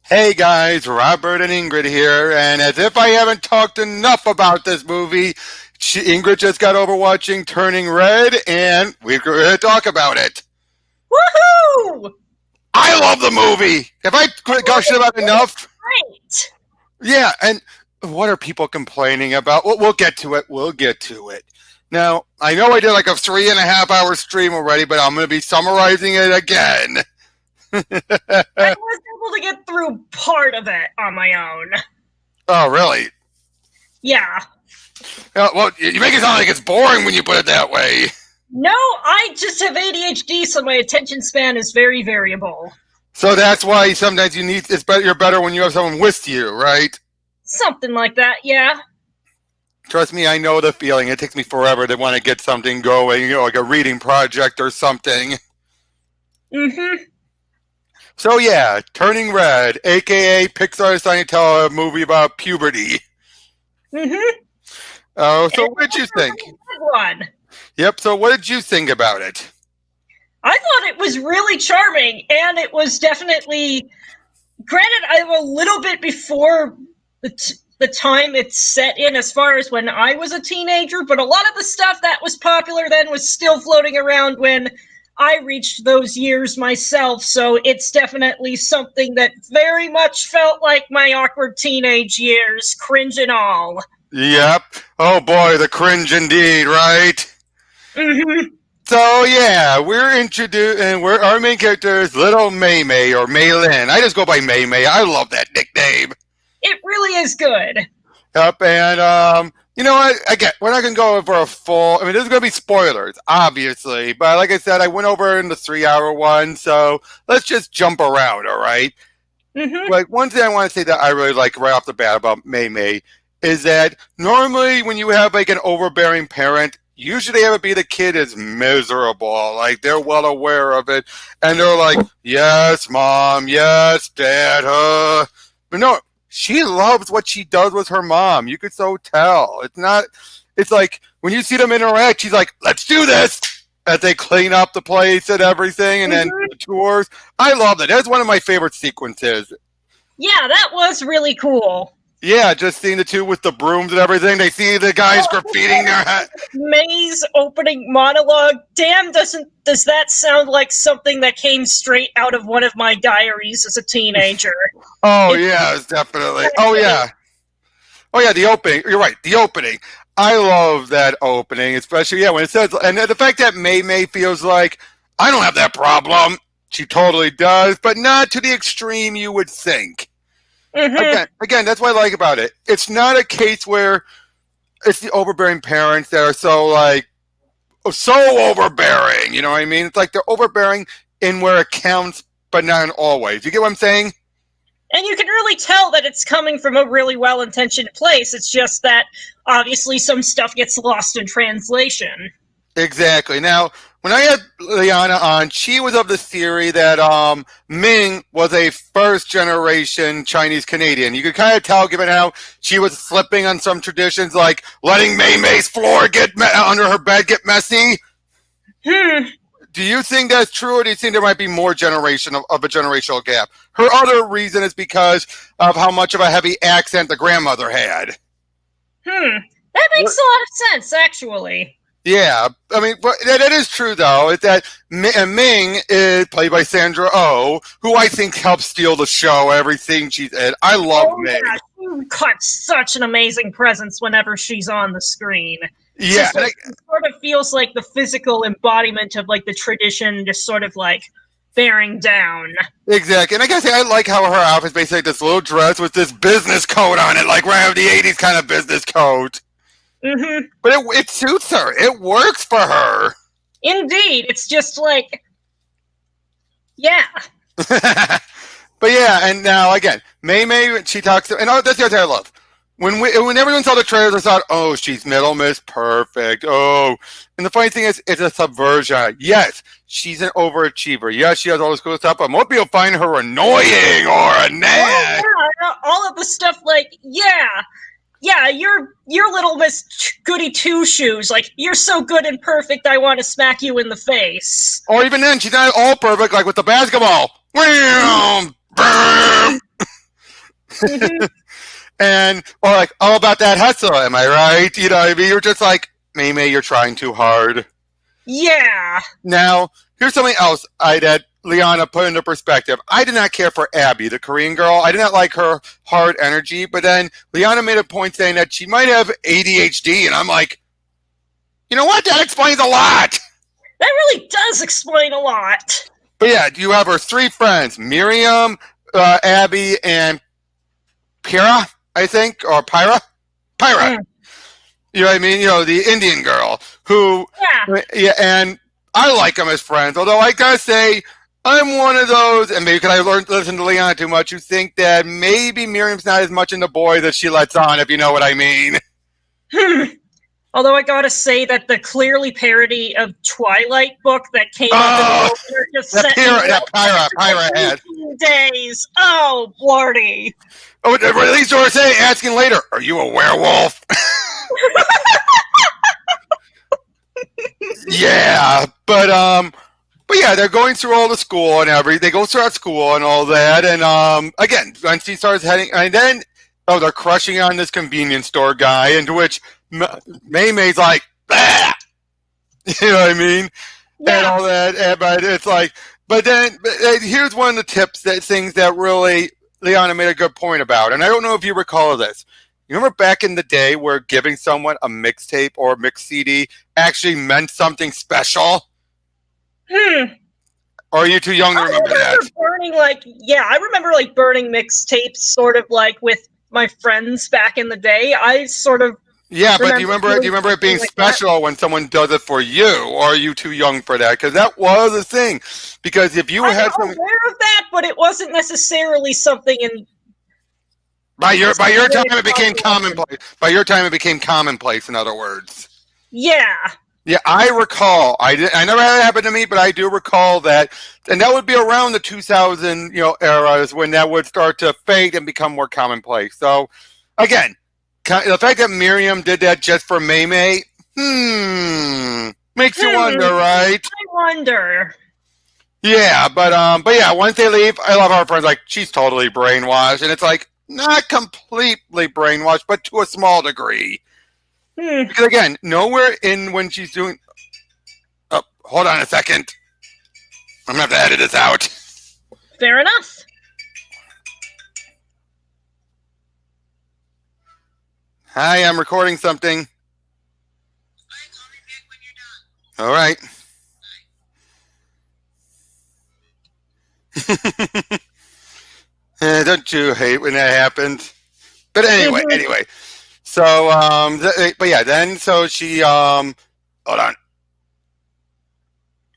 Hey guys, Robert and Ingrid here, and as if I haven't talked enough about this movie, Ingrid just got over watching Turning Red, and we're going to talk about it. Woohoo! I love the movie! Have I gushed about it enough? Great! Yeah, and what are people complaining about? Well, we'll get to it. We'll get to it. Now, I know I did like a 3.5 hour stream already, but I'm going to be summarizing it again. I was able to get through part of it on my own. Oh, really? Yeah. Well, you make it sound like it's boring when you put it that way. No, I just have ADHD, so my attention span is very variable. So that's why sometimes you're better when you have someone with you, right? Something like that, yeah. Trust me, I know the feeling. It takes me forever to want to get something going, like a reading project or something. Mm-hmm. So yeah, Turning Red, a.k.a. Pixar deciding to tell a movie about puberty. Mm-hmm. Oh, so what did you think? One. Yep, so what did you think about it? I thought it was really charming, and it was definitely... Granted, I'm a little bit before the time it's set in as far as when I was a teenager, but a lot of the stuff that was popular then was still floating around when I reached those years myself, so it's definitely something that very much felt like my awkward teenage years, cringe and all. Yep. Oh boy, the cringe indeed, right? Mm-hmm. So yeah, we're introduced, and our main character is little Mei Lee, or Mei Lee. I just go by Mei Lee. I love that nickname. It really is good. Yep, and you know what? Again, we're not gonna go over a full. I mean, there's gonna be spoilers, obviously, but like I said, I went over in the 3 hour one, so let's just jump around, all right? Mm-hmm. Like one thing I want to say that I really like right off the bat about Mei Lee is that normally when you have like an overbearing parent, usually have it be the kid is miserable, like they're well aware of it, and they're like, "Yes, mom, yes, dad," but no. She loves what she does with her mom. You could so tell. It's like when you see them interact, she's like, let's do this. As they clean up the place and everything, and then the tours. I love that. That's one of my favorite sequences. Yeah, that was really cool. Yeah, just seeing the two with the brooms and everything. They see the guys graffitiing their hat. May's opening monologue. Damn, does that sound like something that came straight out of one of my diaries as a teenager? Oh, yes, definitely. Oh, yeah. Oh, yeah, the opening. You're right, the opening. I love that opening, especially, yeah, when it says, and the fact that Mei feels like, I don't have that problem. She totally does, but not to the extreme you would think. Mm-hmm. Again, that's what I like about it. It's not a case where it's the overbearing parents that are so overbearing. You know what I mean? It's like they're overbearing in where it counts, but not in all ways. You get what I'm saying? And you can really tell that it's coming from a really well-intentioned place. It's just that, obviously, some stuff gets lost in translation. Exactly. Now, when I had Liana on, she was of the theory that Ming was a first-generation Chinese-Canadian. You could kind of tell, given how she was slipping on some traditions, like letting Mei's floor get under her bed get messy. Do you think that's true, or do you think there might be more of a generational gap? Her other reason is because of how much of a heavy accent the grandmother had. That makes a lot of sense, actually. Yeah, I mean, that is true, though. Is that Ming is played by Sandra Oh, who I think helps steal the show, everything she's in. I love Ming. Yeah, she cuts such an amazing presence whenever she's on the screen. Yeah. It sort of feels like the physical embodiment of, like, the tradition just sort of, like, bearing down. Exactly. And I gotta say, I like how her outfit's basically this little dress with this business coat on it, like right out of the 80s kind of business coat. Mm-hmm. But it suits her. It works for her. Indeed. It's just like, yeah. But yeah, and now again, Mei, she talks to, and that's the other thing I love. When everyone saw the trailers, I thought, oh, she's middle miss, perfect. Oh, and the funny thing is, it's a subversion. Yes, she's an overachiever. Yes, she has all this cool stuff, but most people find her annoying or a nag. Oh, yeah, all of the stuff like, yeah, you're little Miss Goody Two Shoes. Like, you're so good and perfect, I want to smack you in the face. Or even then, she's not all perfect, like with the basketball. Mhm. And or like all about that hustle, am I right? You know what I mean? You're just like, Mei, you're trying too hard. Yeah. Now, here's something else that Liana put into perspective. I did not care for Abby, the Korean girl. I did not like her hard energy, but then Liana made a point saying that she might have ADHD, and I'm like, you know what? That explains a lot. That really does explain a lot. But yeah, you have her three friends, Miriam, Abby, and Pira, I think, or Pyra? Pyra. Mm. You know what I mean? You know, the Indian girl who, yeah, and I like them as friends. Although I gotta say, I'm one of those, and maybe because I learned to listen to Leon too much, who think that maybe Miriam's not as much in the boy that she lets on, if you know what I mean. Although I gotta say that the clearly parody of Twilight book that came up in the just that Pyra had days. Oh, Lordy. Oh, at least they were saying, asking later, "Are you a werewolf?" Yeah, but yeah, they're going through all the school and everything. They go through school and all that, and again, when she starts heading, and then they're crushing on this convenience store guy, into which Mei's like, bah! You know what I mean, and all that. And, but it's like, but then here's one of the tips things that really Liana made a good point about, and I don't know if you recall this. You remember back in the day where giving someone a mixtape or a mix CD actually meant something special? Or are you too young to remember that? I remember burning mixtapes sort of with my friends back in the day. I sort of but do you remember it being special when someone does it for you, or are you too young for that? Because that was a thing. Because if you had I'm aware of that, but it wasn't necessarily something in By your time, it became commonplace. By your time, it became commonplace. In other words. Yeah. Yeah, I recall. I never had it happen to me, but I do recall that, and that would be around the 2000 eras when that would start to fade and become more commonplace. So, again, the fact that Miriam did that just for Mei, makes you wonder, right? I wonder. Yeah, but yeah, once they leave, I love our friends. Like, she's totally brainwashed, and it's like. Not completely brainwashed, but to a small degree. Because again, nowhere in when she's doing. Oh, hold on a second. I'm gonna have to edit this out. Fair enough. Hi, I'm recording something. Call me back when you're done. All right. Don't you hate when that happens? But anyway. So, but yeah, then so she hold on.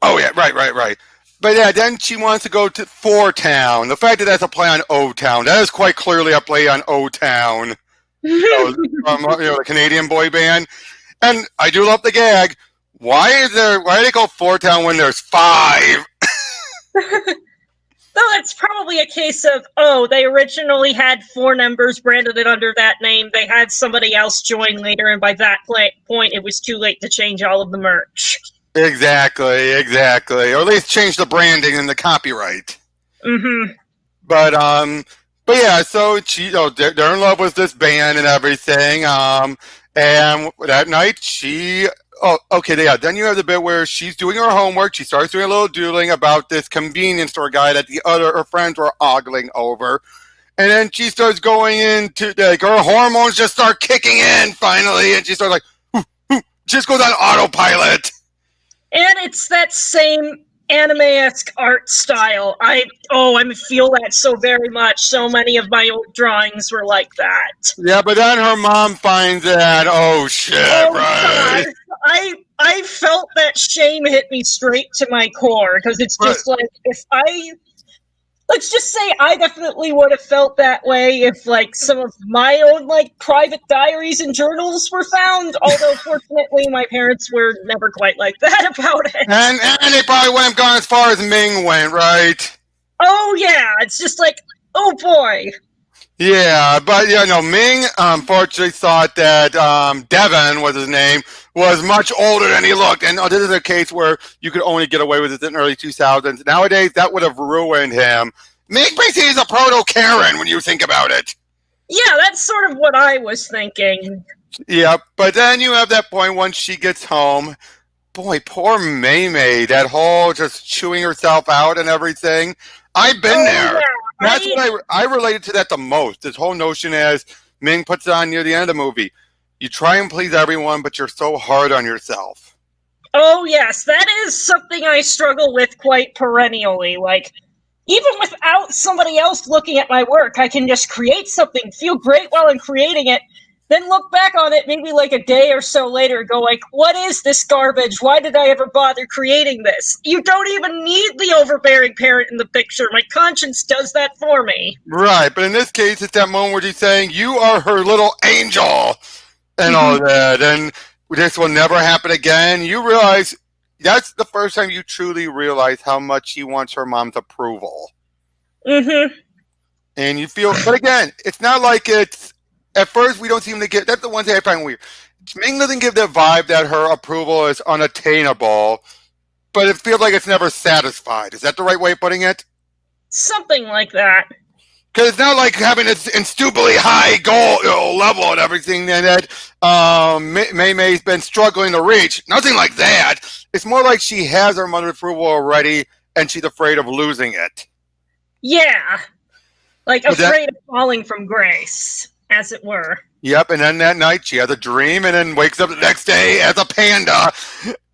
Oh yeah, right. But yeah, then she wants to go to Four Town. The fact that that's a play on O Town, that is quite clearly a play on O Town. The Canadian boy band. And I do love the gag. Why do they call Four Town when there's 5? Though it's probably a case of, they originally had 4 members, branded it under that name. They had somebody else join later, and by that point, it was too late to change all of the merch. Exactly. Or at least change the branding and the copyright. Mm-hmm. But yeah, so she, they're in love with this band and everything. And that night she. Oh, okay, yeah. Then you have the bit where she's doing her homework. She starts doing a little doodling about this convenience store guy that her friends were ogling over. And then she starts going into, her hormones just start kicking in finally. And she starts just goes on autopilot. And it's that same anime-esque art style. I feel that so very much. So many of my old drawings were like that. Yeah, but then her mom finds that, right? God. I felt that shame hit me straight to my core, because it's just let's just say I definitely would have felt that way if some of my own private diaries and journals were found, although fortunately my parents were never quite like that about it. And they probably wouldn't have gone as far as Ming went, right? Oh yeah, it's just oh boy. Yeah, but Ming unfortunately thought that Devin was his name, was much older than he looked. And this is a case where you could only get away with it in the early 2000s. Nowadays, that would have ruined him. Ming basically is a proto-Karen when you think about it. Yeah, that's sort of what I was thinking. Yeah, but then you have that point once she gets home. Boy, poor Mei Mei, that whole just chewing herself out and everything. I've been there. Yeah, That's what I related to that the most. This whole notion as Ming puts it on near the end of the movie. You try and please everyone, but you're so hard on yourself. Oh, yes, that is something I struggle with quite perennially. Like, even without somebody else looking at my work, I can just create something, feel great while I'm creating it, then look back on it maybe like a day or so later and go like, what is this garbage? Why did I ever bother creating this? You don't even need the overbearing parent in the picture. My conscience does that for me. Right, but in this case, it's that moment where she's saying, you are her little angel and all that, and this will never happen again. You realize that's the first time you truly realize how much she wants her mom's approval. Mm-hmm. And you feel, but again, it's not like it's, at first we don't seem to get, that's the one thing I find weird. Ming doesn't give the vibe that her approval is unattainable, but it feels like it's never satisfied. Is that the right way of putting it? Something like that. Because it's not like having this stupidly high goal level and everything that Mei Mei's been struggling to reach. Nothing like that. It's more like she has her mother's approval already, and she's afraid of losing it. Yeah. Like afraid of falling from grace, as it were. Yep, and then that night she has a dream and then wakes up the next day as a panda.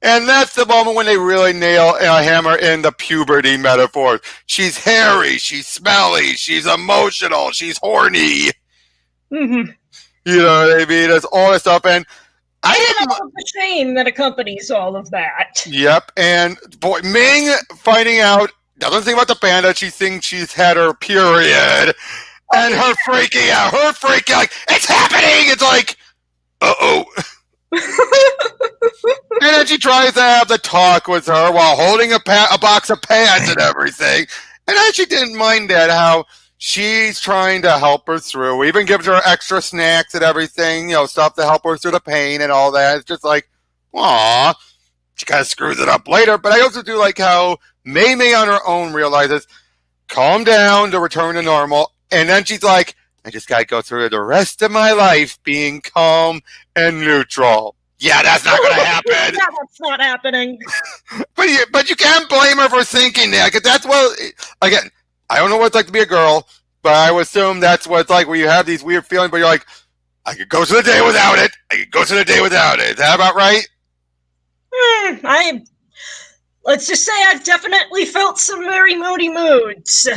And that's the moment when they really nail a hammer in the puberty metaphors. She's hairy, she's smelly, she's emotional, she's horny. Mm-hmm. You know what I mean? That's all this stuff. And I didn't. The shame that accompanies all of that. Yep, and boy, Ming finding out, doesn't think about the panda, she thinks she's had her period. And her freaking out, like, it's happening! It's like, uh-oh. And then she tries to have the talk with her while holding a box of pads and everything. And then she didn't mind that, how she's trying to help her through. Even gives her extra snacks and everything, you know, stuff to help her through the pain and all that. It's just like, aw. She kind of screws it up later. But I also do like how Mei Mei on her own realizes, calm down to return to normal. And then she's like, I just got to go through the rest of my life being calm and neutral. Yeah, that's not going to happen. Yeah, that's not happening. But you can't blame her for thinking that, because that's what, again, I don't know what it's like to be a girl, but I would assume that's what it's like where you have these weird feelings, but you're like, I could go through the day without it. I could go through the day without it. Is that about right? Let's just say I've definitely felt some very moody moods.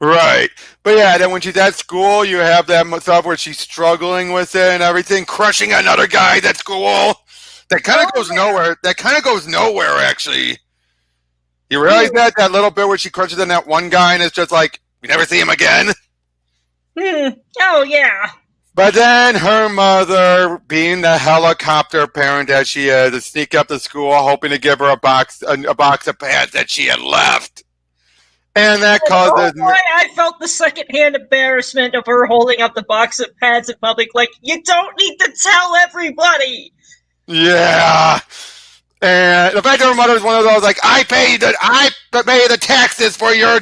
Right. But yeah, then when she's at school, you have that stuff where she's struggling with it and everything, crushing another guy at school. That kind of goes nowhere. That kind of goes nowhere, actually. You realize that little bit where she crushes on that one guy and it's just like, you never see him again? Oh, yeah. But then her mother, being the helicopter parent that she is, to sneak up to school hoping to give her a box of pants that she had left. And that causes... Oh boy, I felt the secondhand embarrassment of her holding up the box of pads in public. Like, you don't need to tell everybody. Yeah. And the fact that her mother is one of those, like, I pay the taxes for your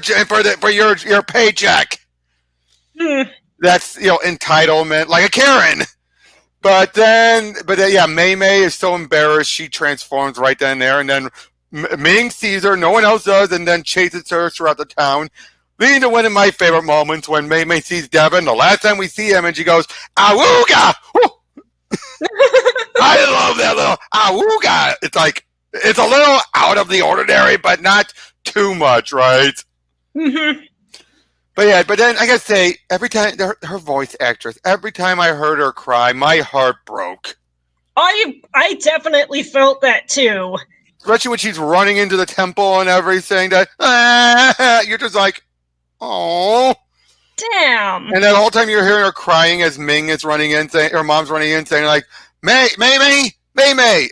paycheck. That's, you know, entitlement, like a Karen. But then, yeah, Mei Mei is so embarrassed, she transforms right then and there, and then Ming sees her, no one else does, and then chases her throughout the town, leading to one of my favorite moments when Mei Mei sees Devin, the last time we see him, and she goes, Awooga! I love that little Awooga! It's like, it's a little out of the ordinary, but not too much, right? Mm-hmm. But yeah, but then I gotta say, every time, her voice actress, every time I heard her cry, my heart broke. I definitely felt that too. Especially when she's running into the temple and everything, that you're just like, oh. Damn. And that whole time you're hearing her crying as Ming is running in, saying, her mom's running in, saying like, Mei.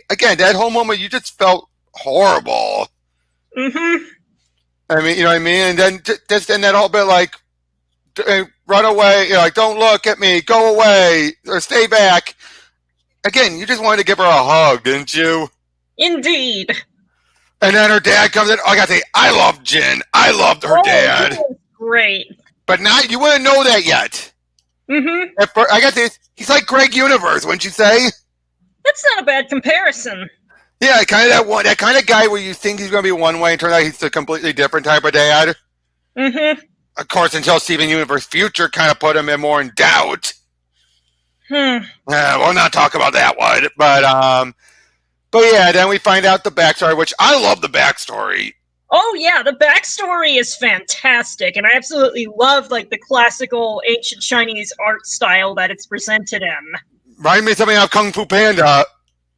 Again, that whole moment, you just felt horrible. Mm-hmm. I mean, you know what I mean? And then just in that whole bit, like, run away, you know, like, don't look at me, go away, or stay back. Again, you just wanted to give her a hug, didn't you? Indeed. And then her dad comes in. Oh, I gotta say, I loved Jin. I loved her dad. He was great. But not, you wouldn't know that yet. Mm-hmm. I got this. He's like Greg Universe, wouldn't you say? That's not a bad comparison. Yeah, kind of that kind of guy where you think he's going to be one way and turns out he's a completely different type of dad. Mm-hmm. Of course, until Steven Universe Future kind of put him in more in doubt. We'll not talk about that one, but yeah, then we find out the backstory, which I love the backstory. Oh yeah, the backstory is fantastic, and I absolutely love like the classical ancient Chinese art style that it's presented in. Remind me of something out of Kung Fu Panda.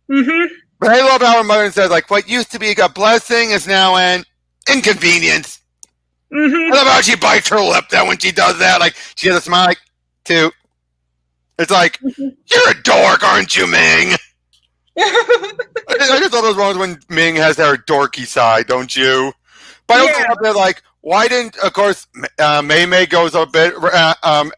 Mm-hmm. But I love how her mother says, like, what used to be a blessing is now an inconvenience. Mm-hmm. I love how she bites her lip then when she does that. Like, she has a smile, like, too. It's like, you're a dork, aren't you, Ming? I just love those moments when Ming has her dorky side, don't you? But I also love that, like, why didn't, of course, Mei Mei goes a bit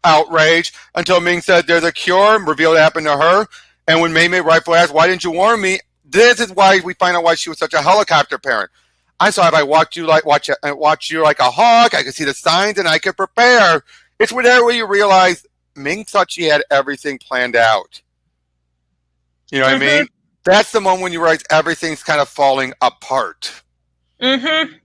outraged until Ming said there's a cure, revealed it happened to her. And when Mei Mei rightfully asked, why didn't you warn me? This is why we find out why she was such a helicopter parent. I saw if I watch you like a hawk, I could see the signs and I could prepare. It's whenever you realize Ming thought she had everything planned out. You know what I mean? That's the moment when you realize everything's kind of falling apart. Mm-hmm. You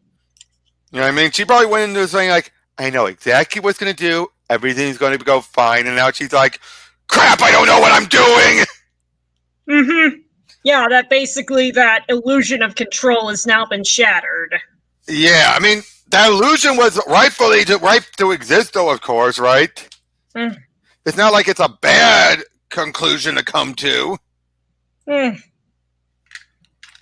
know what I mean? She probably went into saying like, I know exactly what's going to do. Everything's going to go fine. And now she's like, crap, I don't know what I'm doing. Mm-hmm. Yeah, that illusion of control has now been shattered. Yeah, I mean, that illusion was rightfully right to exist, though, of course, right? Mm. It's not like it's a bad conclusion to come to. Mm.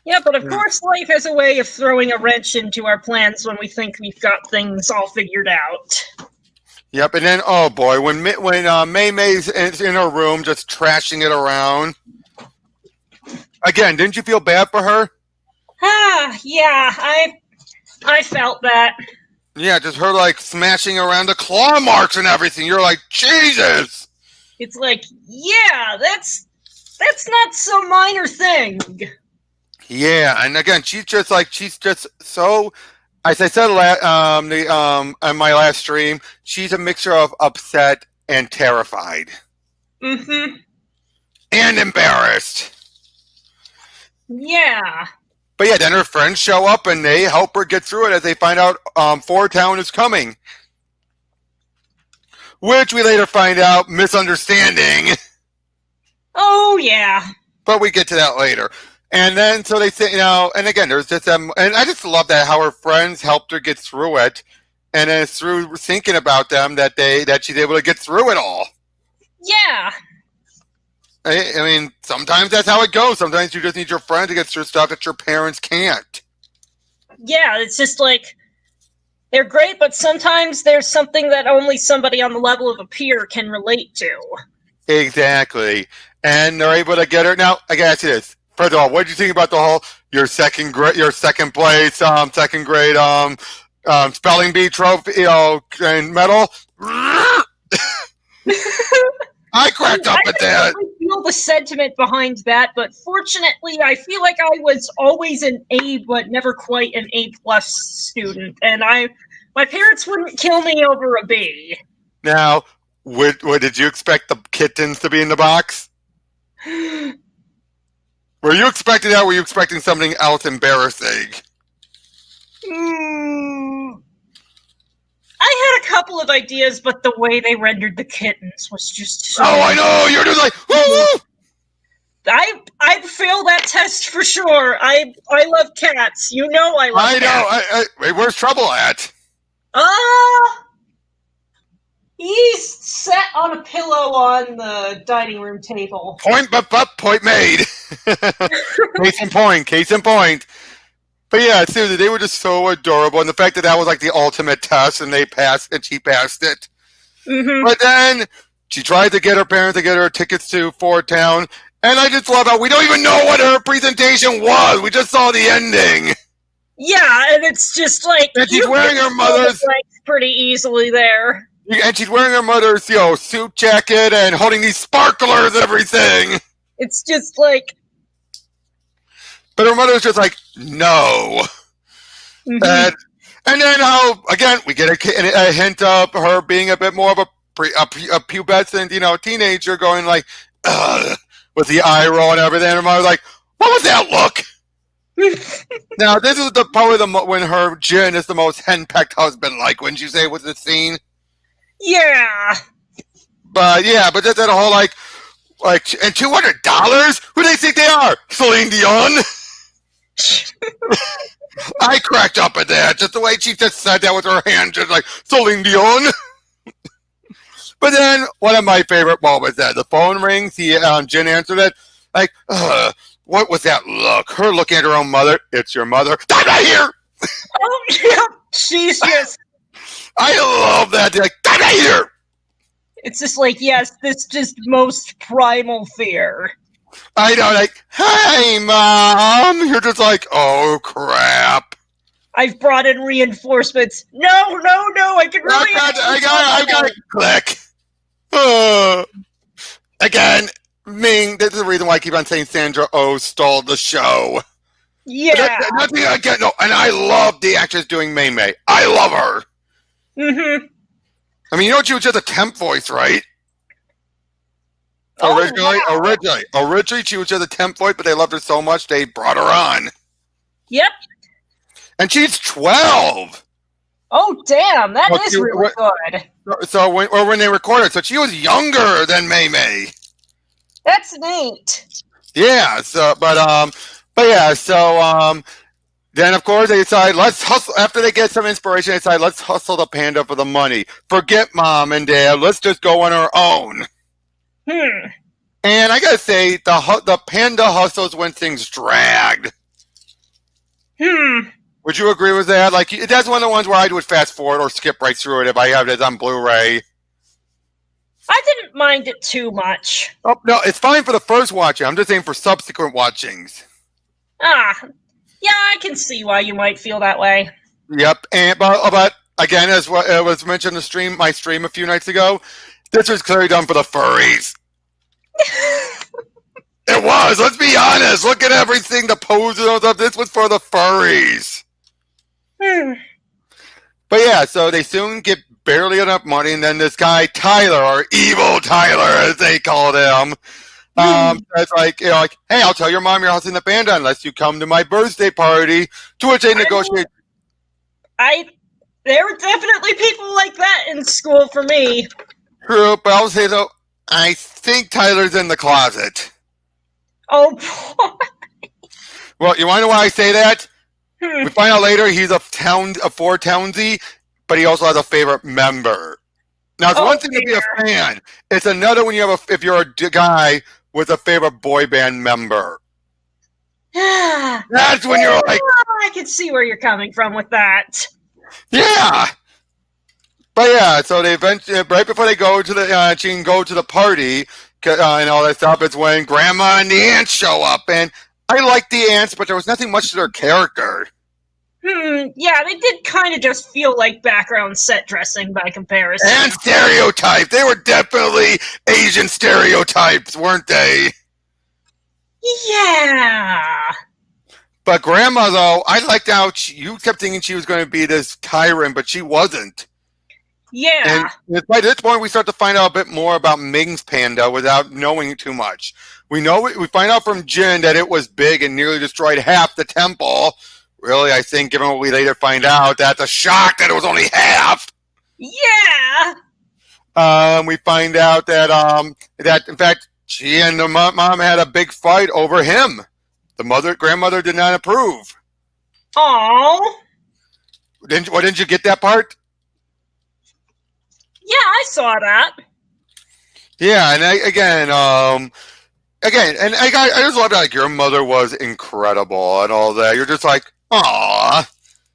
Yeah, but of course life has a way of throwing a wrench into our plans when we think we've got things all figured out. Yep, and then, oh boy, when Mei Mei's in her room just trashing it around. Again, didn't you feel bad for her? Yeah, I felt that. Yeah, just her like smashing around the claw marks and everything. You're like, Jesus! It's like, yeah, that's not some minor thing. Yeah, and again, she's just so. As I said on my last stream, she's a mixture of upset and terrified. Mm-hmm. And embarrassed. Yeah. But yeah, then her friends show up and they help her get through it as they find out Four Town is coming. Which we later find out, misunderstanding. Oh, yeah. But we get to that later. And then, so they say, and again, there's just and I just love that how her friends helped her get through it. And then it's through thinking about them that she's able to get through it all. Yeah. I mean, sometimes that's how it goes. Sometimes you just need your friend to get through stuff that your parents can't. Yeah, it's just like, they're great, but sometimes there's something that only somebody on the level of a peer can relate to. Exactly. And they're able to get her. Now, I gotta ask you this. First of all, what did you think about the whole your second place, second grade spelling bee trophy, and medal? I cracked up at that. I feel the sentiment behind that, but fortunately, I feel like I was always an A, but never quite an A+ student, and my parents wouldn't kill me over a B. Now, what did you expect the kittens to be in the box? Were you expecting that? Or were you expecting something else embarrassing? I had a couple of ideas, but the way they rendered the kittens was just so... Oh, I know! You're just like, woo! I'd fail that test for sure. I love cats. You know I love cats. I know. Where's Trouble at? He's sat on a pillow on the dining room table. Point made. Case in point. But yeah, seriously, they were just so adorable. And the fact that was like the ultimate test and they passed and she passed it. Mm-hmm. But then she tried to get her parents to get her tickets to Fort Town. And I just love how we don't even know what her presentation was. We just saw the ending. Yeah, and it's just like... And she's wearing her mother's... pretty easily there. And she's wearing her mother's, suit jacket and holding these sparklers and everything. It's just like... But her mother's just like, no. Mm-hmm. And then how, again, we get a hint of her being a bit more of a a pubescent, teenager going like, ugh, with the eye roll and everything. And her mother was like, what was that look? Now, this is when her Jin is the most henpecked husband, like, wouldn't you say, with the scene? Yeah. But that's that whole, like, and $200? Who do they think they are? Celine Dion? I cracked up at that, just the way she just said that with her hand, just like, Celine Dion? But then, one of my favorite moments, the phone rings, Jin answered it, like, what was that look? Her looking at her own mother. It's your mother. I'm right here! Oh, yeah. She's just... I love that. They're like, I'm right here! It's just like, yes, this just most primal fear. I know, like, hey, Mom! You're just like, oh, crap. I've brought in reinforcements. No, I can really... I got it. Click. Again, Ming, this is the reason why I keep on saying Sandra Oh stole the show. Yeah. Nothing again. No, and I love the actress doing Mei Mei. I love her. Mm-hmm. I mean, she was just a temp voice, right? Oh, Originally, she was just a temp voice, but they loved her so much they brought her on. Yep. And she's 12. Oh, damn, that is really good. So when they recorded, so she was younger than Mei Mei. That's neat. Yeah. So, then of course they decide let's hustle. After they get some inspiration, they decide let's hustle the panda for the money. Forget mom and dad. Let's just go on our own. And I gotta say, the panda hustles when things dragged. Would you agree with that? Like, that's one of the ones where I would fast forward or skip right through it if I have it on Blu-ray. I didn't mind it too much. Oh, no, it's fine for the first watching. I'm just saying for subsequent watchings. Yeah, I can see why you might feel that way. Yep, but again, as was mentioned in my stream a few nights ago, this was clearly done for the furries. It was. Let's be honest. Look at everything, the poses and stuff. This was for the furries. But yeah, so they soon get barely enough money, and then this guy Tyler, or Evil Tyler, as they called him, it's like, hey, I'll tell your mom you're hustling the panda unless you come to my birthday party. To which they negotiate. There were definitely people like that in school for me. True, but I'll say though, I think Tyler's in the closet. Oh boy. Well, you want to know why I say that? We find out later he's a Four Townsy, but he also has a favorite member. Now, it's one thing to be a fan. It's another when if you're a guy with a favorite boy band member. That's when you're like... I can see where you're coming from with that. Yeah. But yeah, so they eventually, right before they go to the, she can go to the party and all that stuff, it's when Grandma and the aunts show up. And I liked the aunts, but there was nothing much to their character. Yeah, they did kind of just feel like background set dressing by comparison. And stereotype. They were definitely Asian stereotypes, weren't they? Yeah. But Grandma, though, I liked how you kept thinking she was going to be this tyrant, but she wasn't. Yeah. And by this point, we start to find out a bit more about Ming's panda without knowing too much. We find out from Jin that it was big and nearly destroyed half the temple. Really, I think, given what we later find out, that's a shock that it was only half. Yeah. We find out that in fact, she and the mom had a big fight over him. The grandmother did not approve. Aww. Didn't you get that part? Yeah, I saw that. Yeah, and I just love that. Like, your mother was incredible and all that. You're just like, aw,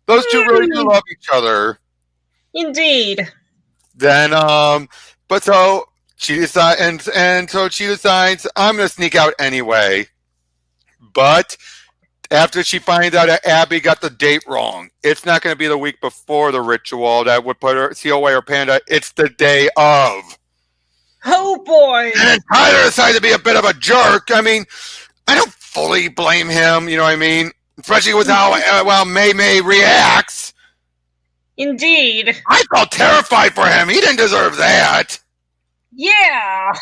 those two really do love each other. Indeed. Then, but so she decides, and so she decides, I'm gonna sneak out anyway. But after she finds out that Abby got the date wrong, it's not going to be the week before the ritual that would seal away her panda. It's the day of. Oh boy! And then Tyler decided to be a bit of a jerk. I mean, I don't fully blame him. You know what I mean? Especially with how Mei Mei reacts. Indeed. I felt terrified for him. He didn't deserve that. Yeah.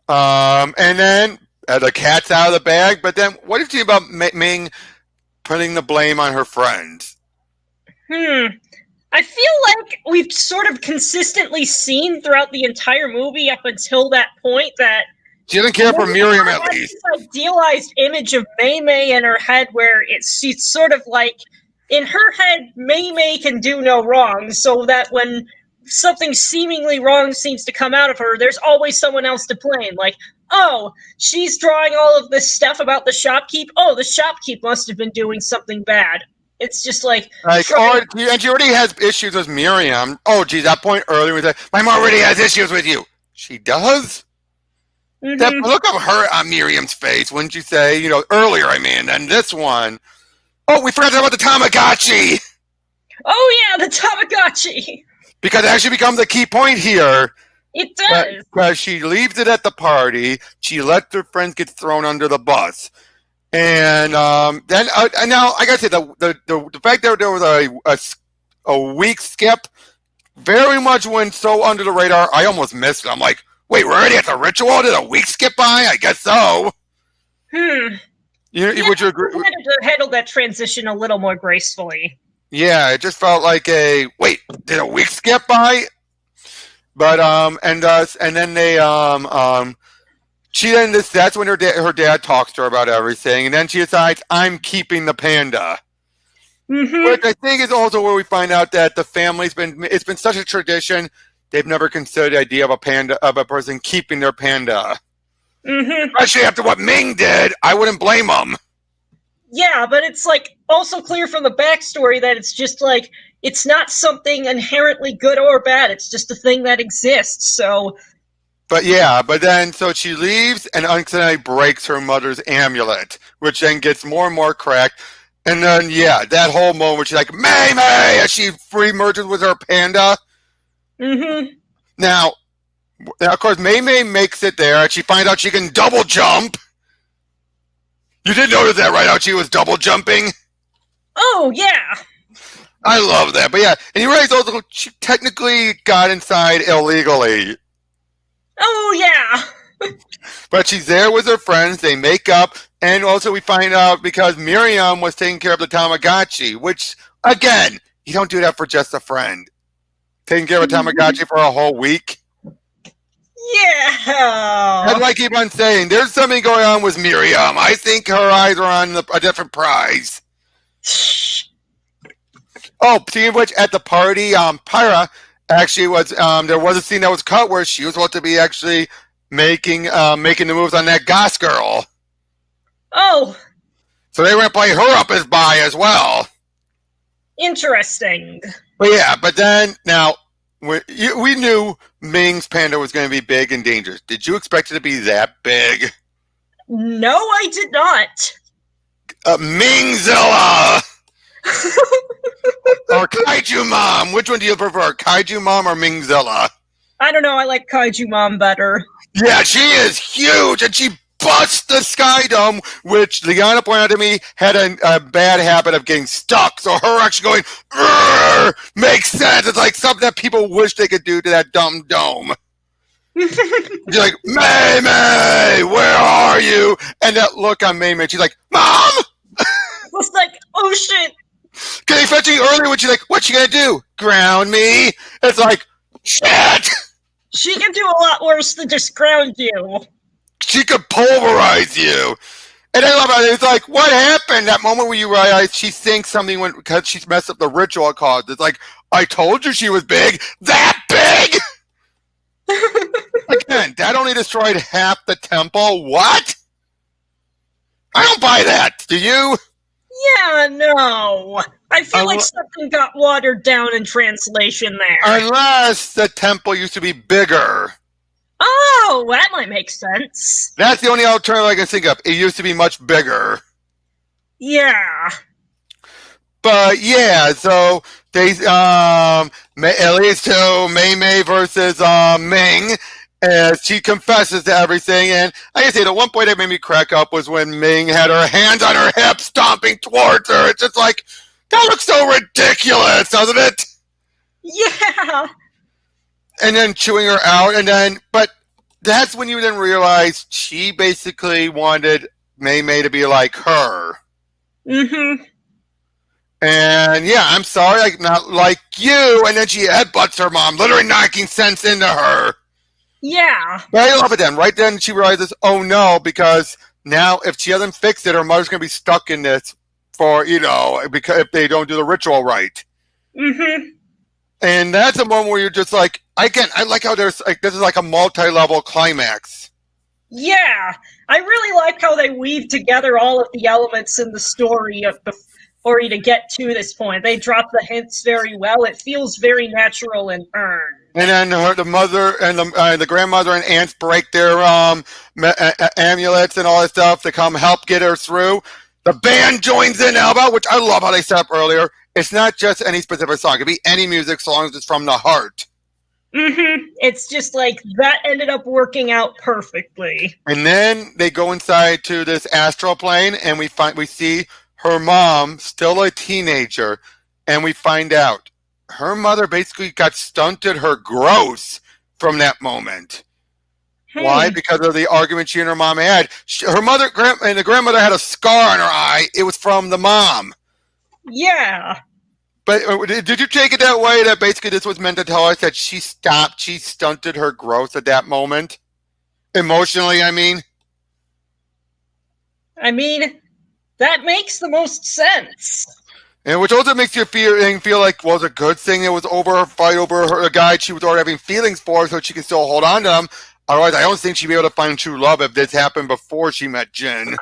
And then the cat's out of the bag. But then, what do you think about Ming putting the blame on her friends? I feel like we've sort of consistently seen throughout the entire movie up until that point that She doesn't care for Miriam, at least. This idealized image of Mei Mei in her head where she's sort of like, in her head, Mei Mei can do no wrong, so that when something seemingly wrong seems to come out of her, there's always someone else to blame. Like, oh, she's drawing all of this stuff about the shopkeep. Oh, the shopkeep must have been doing something bad. It's just like, and she already has issues with Miriam. Oh, geez, that point earlier was that my mom already has issues with you. She does? mhm. Look at her on Miriam's face, wouldn't you say? You know, earlier, I mean, and this one. Oh, we forgot about the Tamagotchi! Oh yeah, the Tamagotchi. Because it actually becomes a key point here. It does. Because she leaves it at the party. She lets her friends get thrown under the bus. And then, and now, I gotta say, the fact that there was a week skip very much went so under the radar, I almost missed it. I'm like, wait, we're already at the ritual? Did a week skip by? I guess so. Yeah, Would you agree? I wanted to handle that transition a little more gracefully. Yeah, it just felt like wait, did a week skip by? But and then they that's when her dad talks to her about everything, and then she decides I'm keeping the panda. Which I think is also where we find out that the family's it's been such a tradition, they've never considered the idea of a person keeping their panda. Especially after what Ming did, I wouldn't blame them. Yeah, but it's like also clear from the backstory that it's just like it's not something inherently good or bad. It's just a thing that exists. So, but then so she leaves and accidentally breaks her mother's amulet, which then gets more and more cracked. And then that whole moment where she's like, Mei Mei, as she free merges with her panda. Now, of course, Mei Mei makes it there, and she finds out she can double jump. You did notice that, right? How she was double jumping? Oh, yeah. I love that. But yeah, and you realize also she technically got inside illegally. Oh, yeah. But she's there with her friends, they make up, and also we find out because Miriam was taking care of the Tamagotchi, which, again, you don't do that for just a friend. Taking care of a Tamagotchi for a whole week. Yeah. As I keep on saying, there's something going on with Miriam. I think her eyes are on a different prize. Oh, speaking of which, at the party, Pyra actually was. There was a scene that was cut where she was supposed to be actually making the moves on that Goss girl. Oh. So they were going to play her up as bi as well. Interesting. But then now we knew Ming's panda was going to be big and dangerous. Did you expect it to be that big? No, I did not. Mingzilla! Or Kaiju Mom. Which one do you prefer, Kaiju Mom or Mingzilla? I don't know. I like Kaiju Mom better. Yeah, she is huge, and she busts the Sky Dome, which Liana pointed out to me had a bad habit of getting stuck. So her actually going, "Rrr," makes sense. It's like something that people wish they could do to that dumb dome. She's like, Mei Mei, where are you? And that look on Mei Mei, she's like, Mom! It's like, oh shit. Because especially earlier when she's like, what's she gonna do? Ground me? It's like, shit! She can do a lot worse than just ground you. She could pulverize you. And I love it. It's like, what happened? That moment where you realize she thinks something went because she's messed up the ritual cause. It's like, I told you she was big. That big? Again, that only destroyed half the temple. What? I don't buy that. Do you? Yeah, no. I feel like something got watered down in translation there. Unless the temple used to be bigger. Oh, that might make sense. That's the only alternative I can think of. It used to be much bigger. Yeah. But yeah, so they at least to Mei Mei versus Ming, as she confesses to everything. And I can say the one point that made me crack up was when Ming had her hands on her hips, stomping towards her. It's just like, that looks so ridiculous, doesn't it? Yeah. and then chewing her out, and then, but that's when you then realize she basically wanted Mei to be like her. Mm-hmm. And yeah, I'm sorry, like not like you. And then she headbutts her mom, literally knocking sense into her. Yeah. But I love it then. Right then she realizes, oh no, because now if she doesn't fix it, her mother's gonna be stuck in this for, because if they don't do the ritual right. Mm-hmm. And that's a moment where you're just like, again, I like how there's like this is like a multi-level climax. Yeah. I really like how they weave together all of the elements in the story for you to get to this point. They drop the hints very well. It feels very natural and earned. And then the mother and the grandmother and aunts break their amulets and all that stuff to come help get her through. The band joins in, Alba, which I love how they set up earlier. It's not just any specific song. It could be any music as long as it's from the heart. Mm-hmm. It's just like that ended up working out perfectly. And then they go inside to this astral plane, and we see her mom, still a teenager, and we find out her mother basically got stunted her growth from that moment. Why? Because of the argument she and her mom had. Her mother and the grandmother had a scar on her eye. It was from the mom. Yeah. But did you take it that way, that basically this was meant to tell us that she stunted her growth at that moment? Emotionally, I mean? I mean, that makes the most sense. And which also makes you feel like, well, it's a good thing it was over a fight over a guy she was already having feelings for, so she can still hold on to him. Otherwise, I don't think she'd be able to find true love if this happened before she met Jin.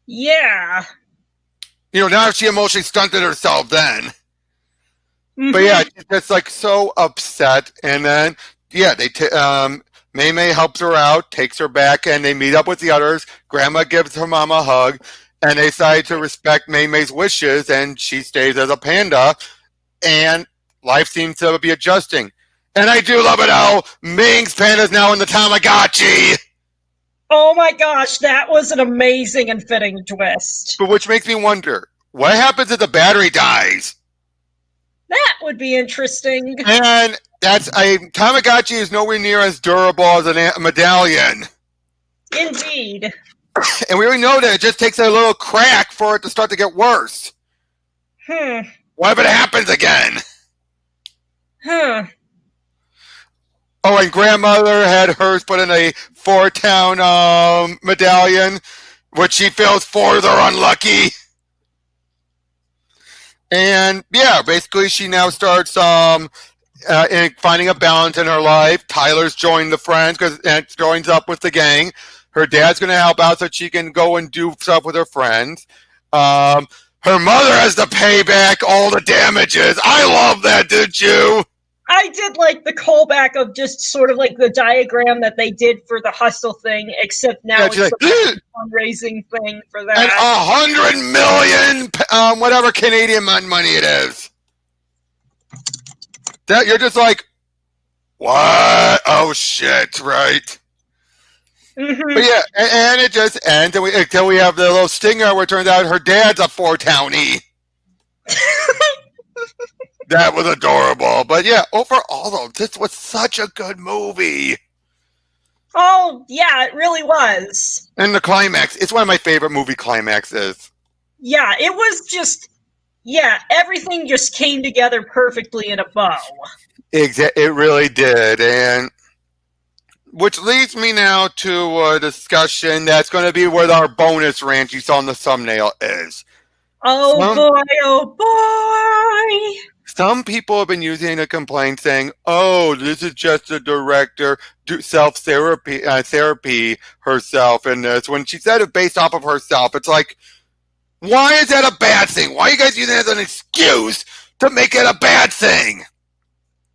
Yeah. Now if she emotionally stunted herself then. Mm-hmm. But yeah, she's just like so upset. And then, yeah, Mei helps her out, takes her back, and they meet up with the others. Grandma gives her mom a hug. And they decide to respect Mei's wishes, and she stays as a panda, and life seems to be adjusting. And I do love it how Ming's panda is now in the Tamagotchi. Oh my gosh, that was an amazing and fitting twist. But which makes me wonder, what happens if the battery dies? That would be interesting. And Tamagotchi is nowhere near as durable as a medallion. Indeed. And we already know that it just takes a little crack for it to start to get worse. What if it happens again? Oh, and grandmother had hers put in a 4-town medallion, which she feels further unlucky. And yeah, basically she now starts finding a balance in her life. Tyler's joined the friends because it joins up with the gang. Her dad's going to help out so she can go and do stuff with her friends. Her mother has to pay back all the damages. I love that, did you? I did like the callback of just sort of like the diagram that they did for the hustle thing, except now it's like, a fundraising thing for that. And 100 million, whatever Canadian money it is. That you're just like, what? Oh shit! Right. Mm-hmm. But yeah, and it just ends until we have the little stinger where it turns out her dad's a 4-townie. That was adorable. But yeah, overall though, this was such a good movie. Oh, yeah, it really was. And the climax, it's one of my favorite movie climaxes. Yeah, it was just, everything just came together perfectly in a bow. It really did. And which leads me now to a discussion that's going to be where our bonus rant you saw in the thumbnail is. Oh boy. Some people have been using a complaint saying, oh, this is just a director self-therapy therapy herself in this. When she said it based off of herself, it's like, why is that a bad thing? Why are you guys using it as an excuse to make it a bad thing?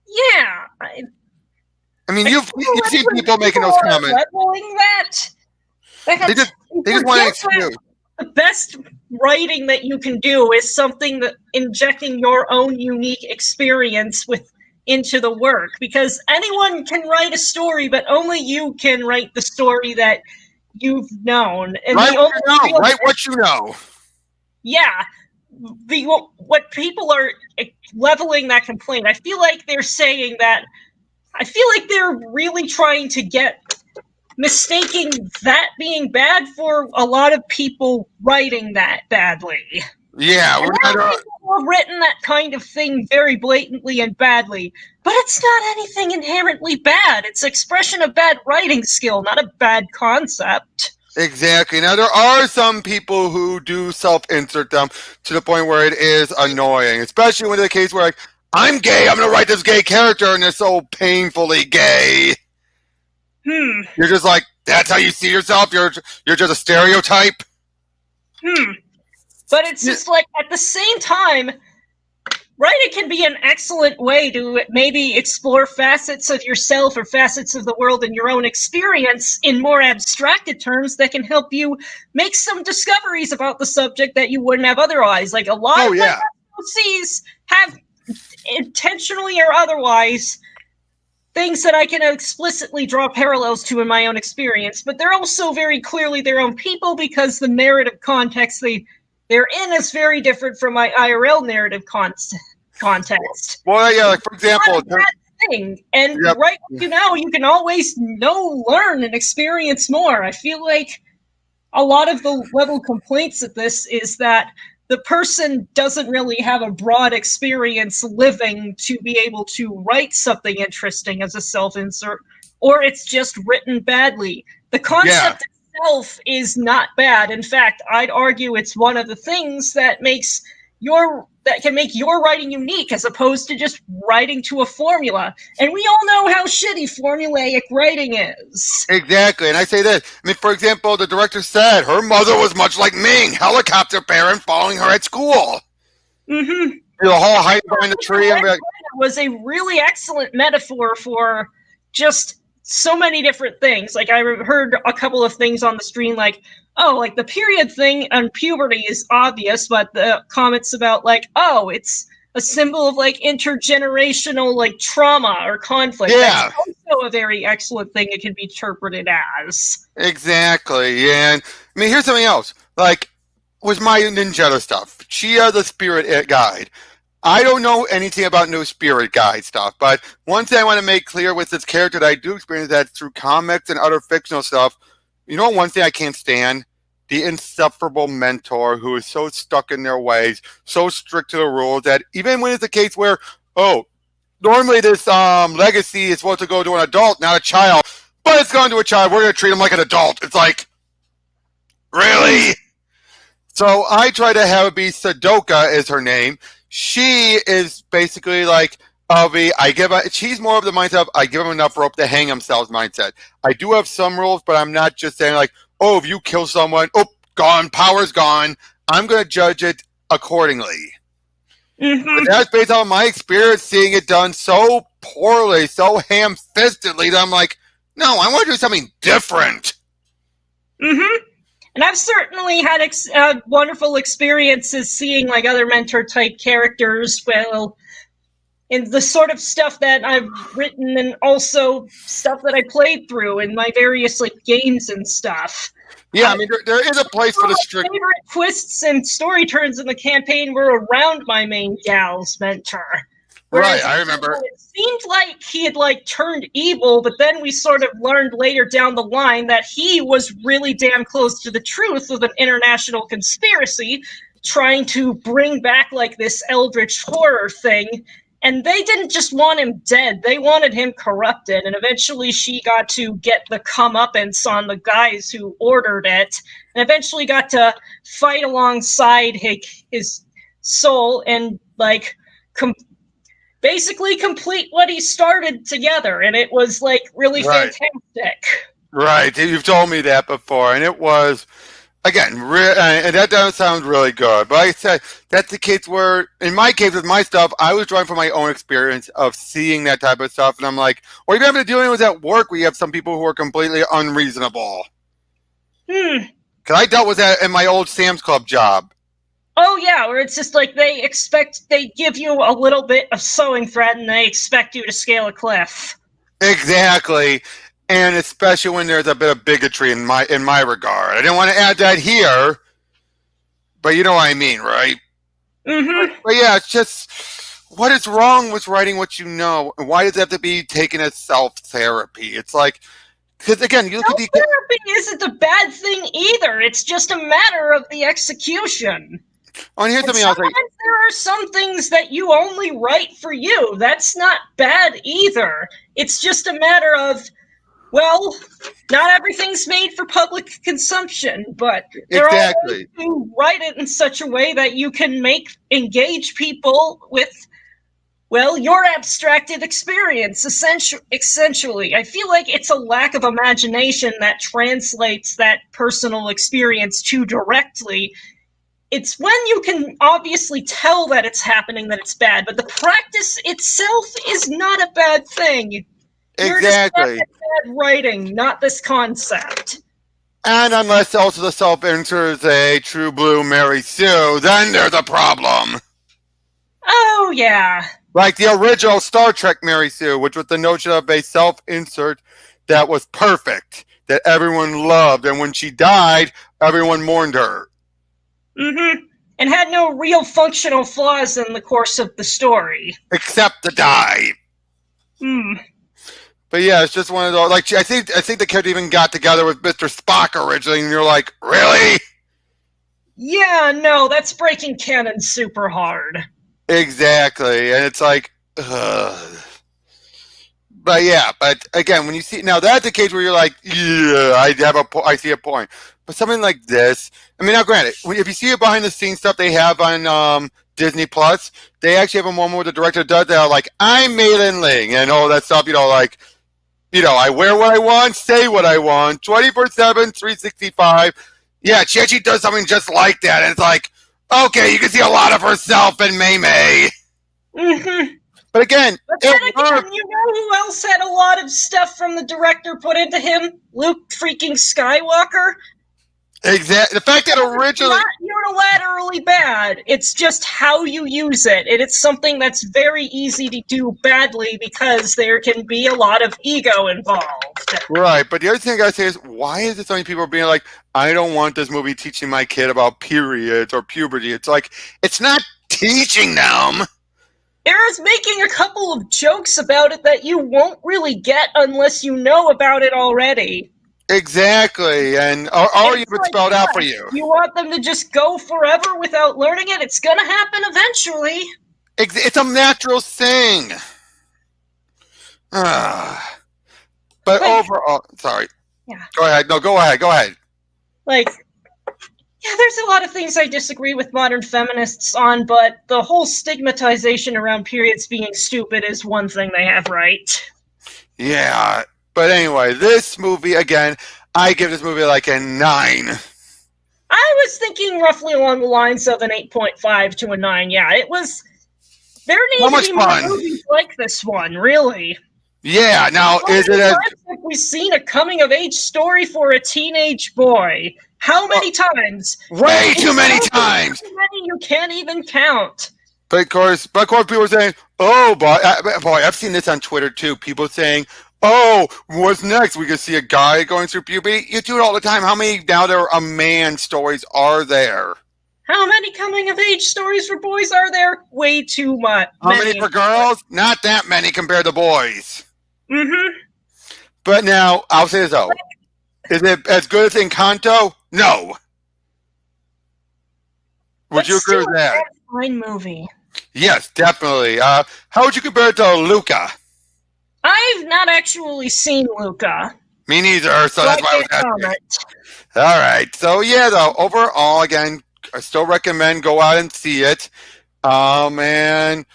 Yeah. I mean, you've seen people making those comments. They just want an excuse. The best writing that you can do is something that injecting your own unique experience into the work, because anyone can write a story, but only you can write the story that you've known. And write what you know. Yeah. What people are leveling that complaint, I feel like they're saying that I feel like they're really trying to mistaking that being bad for a lot of people writing that badly. Yeah, And there are people who have written that kind of thing very blatantly and badly, but it's not anything inherently bad. It's expression of bad writing skill, not a bad concept. exactly. Now, there are some people who do self-insert them to the point where it is annoying, especially when it's the case where, like, I'm gay, I'm going to write this gay character, and they're so painfully gay. You're just like, that's how you see yourself? You're just a stereotype? But it's just like, at the same time, writing can be an excellent way to maybe explore facets of yourself or facets of the world and your own experience in more abstracted terms that can help you make some discoveries about the subject that you wouldn't have otherwise. Like, a lot of my SOCs have, intentionally or otherwise, things that I can explicitly draw parallels to in my own experience, but they're also very clearly their own people because the narrative context they're in is very different from my IRL narrative context. Well, yeah, like, for example, thing. And right now, you can always learn and experience more. I feel like a lot of the level complaints of this is that the person doesn't really have a broad experience living to be able to write something interesting as a self-insert, or it's just written badly. The concept itself is not bad. In fact, I'd argue it's one of the things that can make your writing unique as opposed to just writing to a formula. And we all know how shitty formulaic writing is. Exactly, and I say this. I mean, for example, the director said her mother was much like Ming, helicopter parent following her at school. Mm-hmm. The whole hide behind the tree. And like, was a really excellent metaphor for just so many different things. Like, I heard a couple of things on the stream, like, oh, like, the period thing on puberty is obvious, but the comments about, like, oh, it's a symbol of, like, intergenerational, like, trauma or conflict. Yeah. That's also a very excellent thing it can be interpreted as. Exactly, and I mean, here's something else. Like, with my ninja stuff, Chia the Spirit Guide. I don't know anything about no Spirit Guide stuff, but one thing I want to make clear with this character that I do experience that through comics and other fictional stuff, you know, one thing I can't stand? The insufferable mentor who is so stuck in their ways, so strict to the rules that even when it's a case where, oh, normally this legacy is supposed to go to an adult, not a child, but it's gone to a child, we're going to treat him like an adult. It's like, really? So I try to have it be Sadoka is her name. She is basically like she's more of the mindset of I give him enough rope to hang themselves mindset. I do have some rules, but I'm not just saying like, oh, if you kill someone, oh, gone, power's gone. I'm going to judge it accordingly. But that's based on my experience seeing it done so poorly, so ham-fistedly that I'm like, no, I want to do something different. And I've certainly had wonderful experiences seeing, like, other mentor-type characters, well, in the sort of stuff that I've written and also stuff that I played through in my various, like, games and stuff. Yeah, I mean, there is a place for the strict... My favorite twists and story turns in the campaign were around my main gal's mentor. Right, I remember. It seemed like he had, like, turned evil, but then we sort of learned later down the line that he was really damn close to the truth of an international conspiracy trying to bring back, like, this eldritch horror thing. And they didn't just want him dead, they wanted him corrupted. And eventually she got to get the comeuppance on the guys who ordered it, and eventually got to fight alongside his soul and, like, basically complete what he started together. And it was, like, really fantastic. Right, you've told me that before, and it was... Again, and that doesn't sound really good, but I said that's the case where, in my case with my stuff, I was drawing from my own experience of seeing that type of stuff, and I'm like, or even having to deal with at work, where you have some people who are completely unreasonable. Because I dealt with that in my old Sam's Club job. Oh yeah, where it's just like they give you a little bit of sewing thread, and they expect you to scale a cliff. Exactly. And especially when there's a bit of bigotry in my regard. I didn't want to add that here, but you know what I mean, right? But yeah, it's just what is wrong with writing what you know? And why does it have to be taken as self-therapy? It's like, because again, you look at the... Self-therapy isn't a bad thing either. It's just a matter of the execution. Oh, and here's And something else. sometimes there are some things that you only write for you. That's not bad either. It's just a matter of, well, not everything's made for public consumption, but there are ways to write it in such a way that you can engage people with, well, your abstracted experience, essentially. I feel like it's a lack of imagination that translates that personal experience too directly. It's when you can obviously tell that it's happening that it's bad, but the practice itself is not a bad thing. You're just bad at bad writing, not this concept. And unless also the self-insert is a true blue Mary Sue, then there's a problem. Oh, yeah. Like the original Star Trek Mary Sue, which was the notion of a self-insert that was perfect, that everyone loved, and when she died, everyone mourned her. Mm-hmm. And had no real functional flaws in the course of the story. Except the die. Hmm. But yeah, it's just one of those. Like I think the character even got together with Mr. Spock originally, and you're like, really? Yeah, no, that's breaking canon super hard. Exactly, and it's like, ugh. But yeah, but again, when you see now, that's the case where you're like, yeah, I see a point. But something like this, I mean, now granted, if you see it behind the scenes stuff they have on Disney Plus, they actually have a moment where the director does that, like, I'm Mei Lee, and all that stuff, like, I wear what I want, say what I want, 24/7, 365. Yeah, she actually does something just like that, and it's like, okay, you can see a lot of herself in Mei. Mm-hmm. But again, you know who else had a lot of stuff from the director put into him? Luke freaking Skywalker. Exactly. The fact that originally... It's not unilaterally bad. It's just how you use it. And it's something that's very easy to do badly because there can be a lot of ego involved. Right. But the other thing I gotta say is, why is it so many people are being like, I don't want this movie teaching my kid about periods or puberty? It's like, it's not teaching them. Era's making a couple of jokes about it that you won't really get unless you know about it already. Exactly, and or you would spelled out for you. You want them to just go forever without learning it? It's gonna happen eventually. It's a natural thing. But overall, sorry. Yeah. Go ahead. No, go ahead. Go ahead. Yeah, there's a lot of things I disagree with modern feminists on, but the whole stigmatization around periods being stupid is one thing they have right. Yeah. But anyway, this movie, again, I give this movie like a 9. I was thinking roughly along the lines of an 8.5 to a 9. Yeah, it was... There need to be more movies like this one, really. Yeah, now, is it have we seen a coming-of-age story for a teenage boy? How many times? Way too many times! Too many you can't even count. But of course, people are saying, oh, boy, I've seen this on Twitter, too. People saying... Oh, what's next? We could see a guy going through puberty. You do it all the time. How many now there are man stories are there? How many coming of age stories for boys are there? Way too much. How many for girls? Not that many compared to boys. Mm-hmm. But now I'll say this though: is it as good as Encanto? No. Would you agree with that? Fine movie. Yes, definitely. How would you compare it to Luca? I've not actually seen Luca. Me neither, so that's why I was asking. All right. So, yeah, though, overall, again, I still recommend go out and see it. And,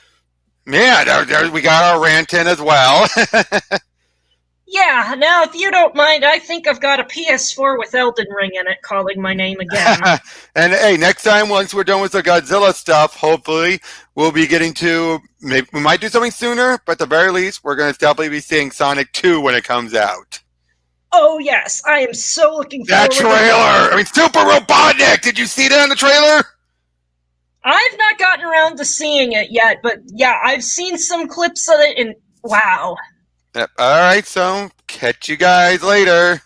yeah, we got our rant in as well. Yeah, now, if you don't mind, I think I've got a PS4 with Elden Ring in it calling my name again. And, hey, next time, once we're done with the Godzilla stuff, hopefully, we'll be getting to, maybe we might do something sooner, but at the very least, we're going to definitely be seeing Sonic 2 when it comes out. Oh, yes, I am so looking forward to that trailer! I mean, Super Robotnik! Did you see that in the trailer? I've not gotten around to seeing it yet, but yeah, I've seen some clips of it, and wow. Yep. All right, so catch you guys later.